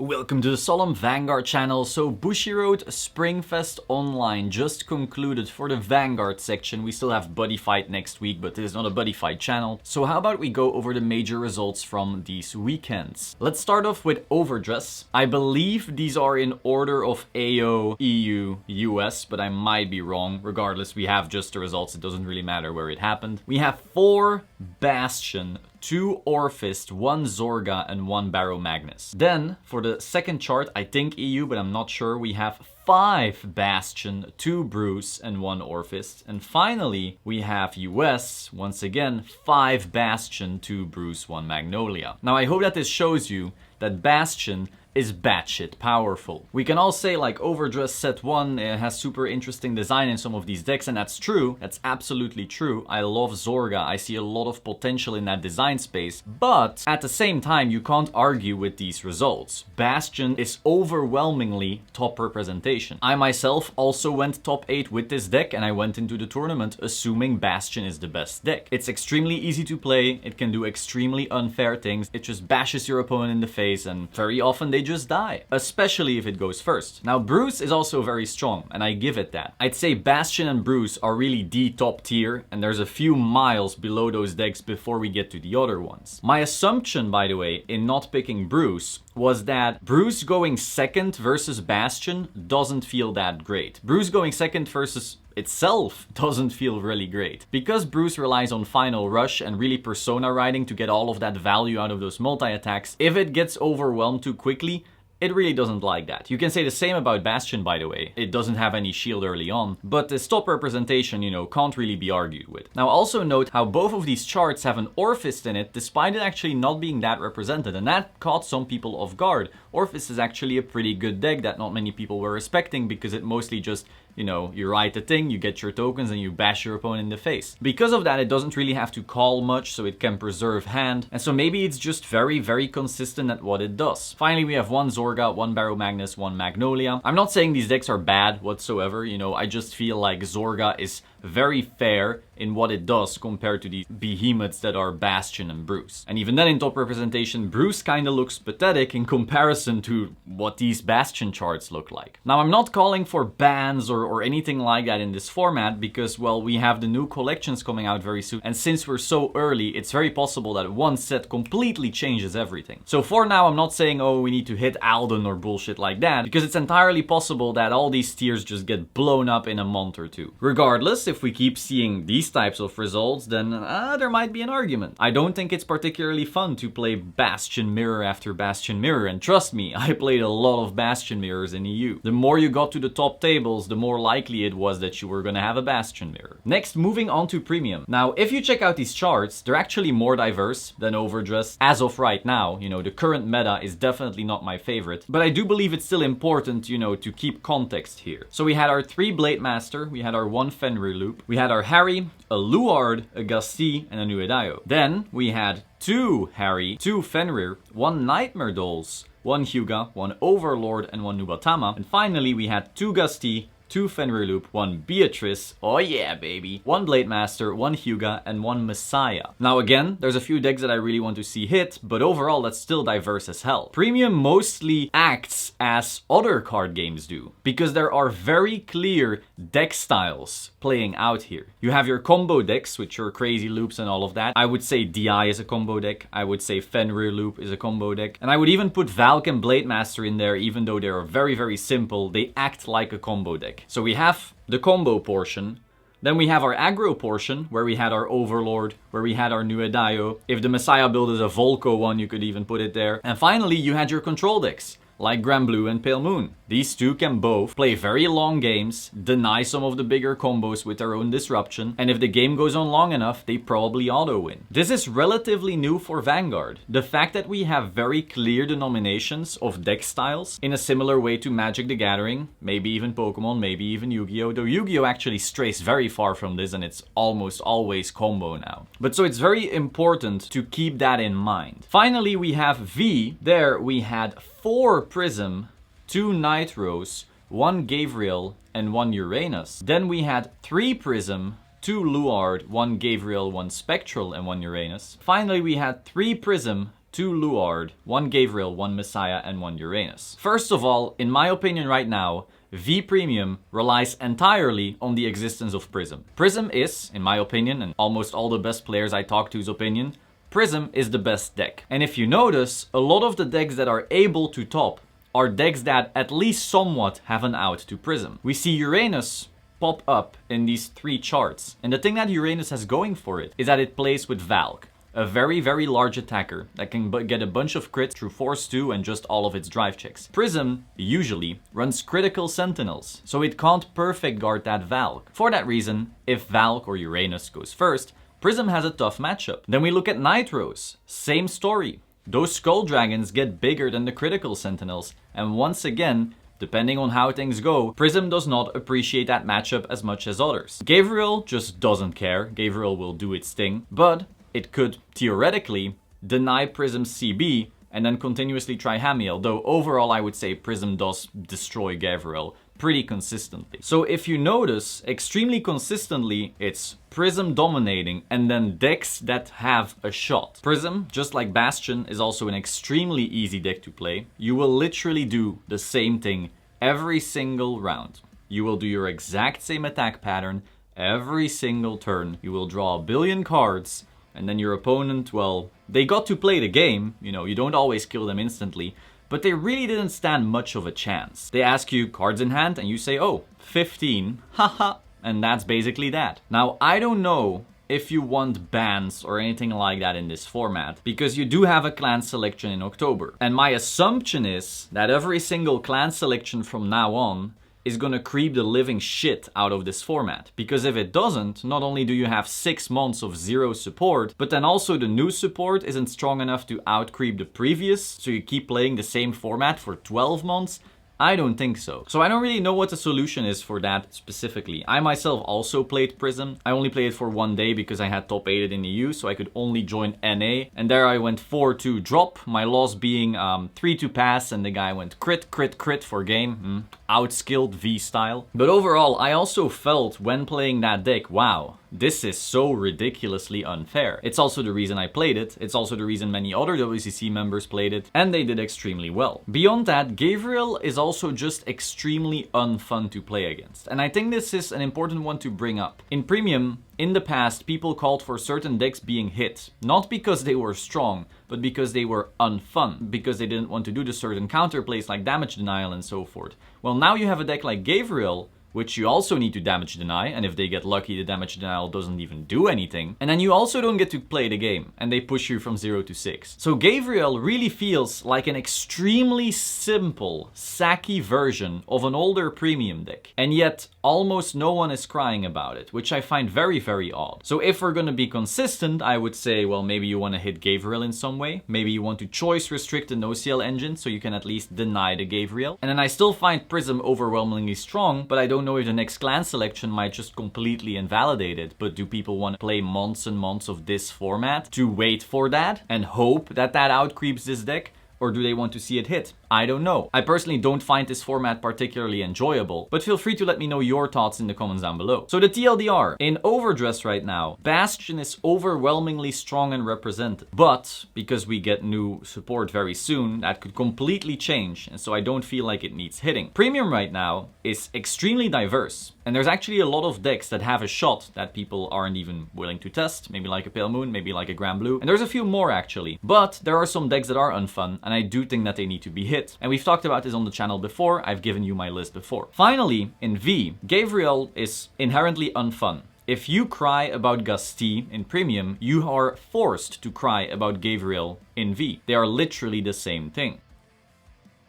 Welcome to the Solemn Vanguard channel. So Bushiroad Springfest Online just concluded for the Vanguard section. We still have Buddy Fight next week, but this is not a Buddy Fight channel. So how about we go over the major results from these weekends? Let's start off with Overdress. I believe these are in order of AO, EU, US, but I might be wrong. Regardless, we have just the results. It doesn't really matter where it happened. We have 4 Bastion, 2 Orphist, 1 Zorga, and 1 Barrow Magnus. Then, for the second chart, I think EU, but I'm not sure, we have 5 Bastion, 2 Bruce, and 1 Orphist. And finally, we have US, once again, 5 Bastion, 2 Bruce, 1 Magnolia. Now, I hope that this shows you that Bastion is batshit powerful. We can all say like Overdress set 1 has super interesting design in some of these decks, and that's true. That's absolutely true. I love Zorga. I see a lot of potential in that design space, but at the same time, you can't argue with these results. Bastion is overwhelmingly top representation. I myself also went top 8 with this deck, and I went into the tournament assuming Bastion is the best deck. It's extremely easy to play. It can do extremely unfair things. It just bashes your opponent in the face, and very often they just die, especially if it goes first. Now, Bruce is also very strong, and I give it that. I'd say Bastion and Bruce are really the top tier, and there's a few miles below those decks before we get to the other ones. My assumption, by the way, in not picking Bruce was that Bruce going second versus Bastion doesn't feel that great. Bruce going second versus itself doesn't feel really great. Because Bruce relies on Final Rush and really Persona riding to get all of that value out of those multi-attacks, if it gets overwhelmed too quickly, it really doesn't like that. You can say the same about Bastion, by the way. It doesn't have any shield early on, but this top representation, can't really be argued with. Now, also note how both of these charts have an Orphist in it, despite it actually not being that represented, and that caught some people off guard. Orphist is actually a pretty good deck that not many people were respecting, because it mostly just, you ride the thing, you get your tokens, and you bash your opponent in the face. Because of that, it doesn't really have to call much, so it can preserve hand, and so maybe it's just very, very consistent at what it does. Finally, we have 1 Zorga, 1 Barrow Magnus, 1 Magnolia. I'm not saying these decks are bad whatsoever, I just feel like Zorga is very fair in what it does compared to these behemoths that are Bastion and Bruce. And even then, in top representation, Bruce kinda looks pathetic in comparison to what these Bastion charts look like. Now, I'm not calling for bans or anything like that in this format because, well, we have the new collections coming out very soon, and since we're so early, it's very possible that one set completely changes everything. So for now, I'm not saying, oh, we need to hit Alden or bullshit like that, because it's entirely possible that all these tiers just get blown up in a month or two. Regardless, if we keep seeing these types of results, then there might be an argument. I don't think it's particularly fun to play Bastion Mirror after Bastion Mirror, and trust me, I played a lot of Bastion Mirrors in EU. The more you got to the top tables, the more likely it was that you were gonna have a Bastion Mirror. Next, moving on to Premium. Now, if you check out these charts, they're actually more diverse than Overdress as of right now. The current meta is definitely not my favorite, but I do believe it's still important, to keep context here. So we had our 3 Blade Master, we had our 1 Fenrir Loop, we had our Harry, a Luard, a Gasti, and a Nuedayo. Then we had 2 Harry, 2 Fenrir, 1 Nightmare Dolls, 1 Hyuga, 1 Overlord, and 1 Nubatama. And finally, we had 2 Gasti, 2 Fenrir Loop, 1 Beatrice, oh yeah baby, 1 Blade Master, 1 Hyuga, and 1 Messiah. Now again, there's a few decks that I really want to see hit, but overall that's still diverse as hell. Premium mostly acts as other card games do, because there are very clear deck styles playing out here. You have your combo decks, which are crazy loops and all of that. I would say DI is a combo deck, I would say Fenrir Loop is a combo deck, and I would even put Valk and Blade Master in there, even though they are very, very simple, they act like a combo deck. So we have the combo portion, then we have our aggro portion, where we had our Overlord, where we had our Nuedayo. If the Messiah build is a Volko one, you could even put it there. And finally, you had your control decks, like Granblue and Pale Moon. These two can both play very long games, deny some of the bigger combos with their own disruption, and if the game goes on long enough, they probably auto-win. This is relatively new for Vanguard. The fact that we have very clear denominations of deck styles in a similar way to Magic the Gathering, maybe even Pokemon, maybe even Yu-Gi-Oh! Though Yu-Gi-Oh! Actually strays very far from this, and it's almost always combo now. But so it's very important to keep that in mind. Finally, we have V. There we had 4 Prism, 2 Nitros, 1 Gabriel, and 1 Uranus. Then we had 3 Prism, 2 Luard, 1 Gabriel, 1 Spectral, and 1 Uranus. Finally, we had 3 Prism, 2 Luard, 1 Gabriel, 1 Messiah, and 1 Uranus. First of all, in my opinion right now, V Premium relies entirely on the existence of Prism. Prism is, in my opinion, and almost all the best players I talk to's opinion, Prism is the best deck. And if you notice, a lot of the decks that are able to top are decks that at least somewhat have an out to Prism. We see Uranus pop up in these 3 charts, and the thing that Uranus has going for it is that it plays with Valk, a very, very large attacker that can get a bunch of crits through Force 2 and just all of its drive checks. Prism usually runs critical sentinels, so it can't perfect guard that Valk. For that reason, if Valk or Uranus goes first, Prism has a tough matchup. Then we look at Nitros, same story. Those Skull Dragons get bigger than the critical sentinels, and once again, depending on how things go, Prism does not appreciate that matchup as much as others. Gabriel just doesn't care. Gabriel will do its thing, but it could theoretically deny Prism's CB and then continuously try Hamiel, though overall I would say Prism does destroy Gabriel pretty consistently. So if you notice, extremely consistently, it's Prism dominating and then decks that have a shot. Prism, just like Bastion, is also an extremely easy deck to play. You will literally do the same thing every single round. You will do your exact same attack pattern every single turn. You will draw a billion cards, and then your opponent, well, they got to play the game. You know, you don't always kill them instantly, but they really didn't stand much of a chance. They ask you cards in hand and you say, oh, 15, haha, and that's basically that. Now, I don't know if you want bans or anything like that in this format, because you do have a clan selection in October. And my assumption is that every single clan selection from now on is gonna creep the living shit out of this format. Because if it doesn't, not only do you have 6 months of zero support, but then also the new support isn't strong enough to out-creep the previous, so you keep playing the same format for 12 months. I don't think so. So I don't really know what the solution is for that specifically. I myself also played Prism. I only played it for 1 day because I had top 8'd in the EU, so I could only join NA. And there I went 4-2 drop, my loss being 3-2 pass, and the guy went crit, crit, crit for game. Outskilled V style. But overall, I also felt when playing that deck, wow, this is so ridiculously unfair. It's also the reason I played it. It's also the reason many other WCC members played it, and they did extremely well. Beyond that, Gabriel is also just extremely unfun to play against. And I think this is an important one to bring up. In Premium, in the past, people called for certain decks being hit, not because they were strong, but because they were unfun, because they didn't want to do the certain counterplays like damage denial and so forth. Well, now you have a deck like Gabriel, which you also need to damage deny, and if they get lucky, the damage denial doesn't even do anything. And then you also don't get to play the game, and they push you from 0 to 6. So Gabriel really feels like an extremely simple, sacky version of an older premium deck. And yet, almost no one is crying about it, which I find very, very odd. So if we're gonna be consistent, I would say, well, maybe you want to hit Gabriel in some way. Maybe you want to choice restrict the no-CL engine, so you can at least deny the Gabriel. And then I still find Prism overwhelmingly strong, but I don't know if the next clan selection might just completely invalidate it. But do people want to play months and months of this format to wait for that and hope that that outcreeps this deck? Or do they want to see it hit? I don't know. I personally don't find this format particularly enjoyable, but feel free to let me know your thoughts in the comments down below. So the TLDR, in Overdress right now, Bastion is overwhelmingly strong and represented. But, because we get new support very soon, that could completely change, and so I don't feel like it needs hitting. Premium right now is extremely diverse, and there's actually a lot of decks that have a shot that people aren't even willing to test, maybe like a Pale Moon, maybe like a Grand Blue, and there's a few more actually. But there are some decks that are unfun, and I do think that they need to be hit. And we've talked about this on the channel before, I've given you my list before. Finally, in V, Gabriel is inherently unfun. If you cry about Gusty in Premium, you are forced to cry about Gabriel in V. They are literally the same thing.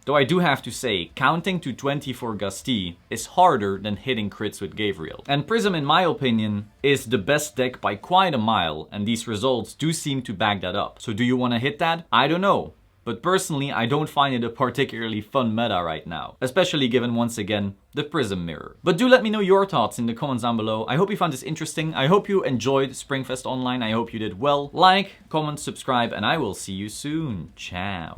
Though I do have to say, counting to 20 for Gusty is harder than hitting crits with Gabriel. And Prism, in my opinion, is the best deck by quite a mile, and these results do seem to back that up. So do you want to hit that? I don't know. But personally, I don't find it a particularly fun meta right now, especially given, once again, the Prism mirror. But do let me know your thoughts in the comments down below. I hope you found this interesting. I hope you enjoyed Springfest Online. I hope you did well. Like, comment, subscribe, and I will see you soon. Ciao.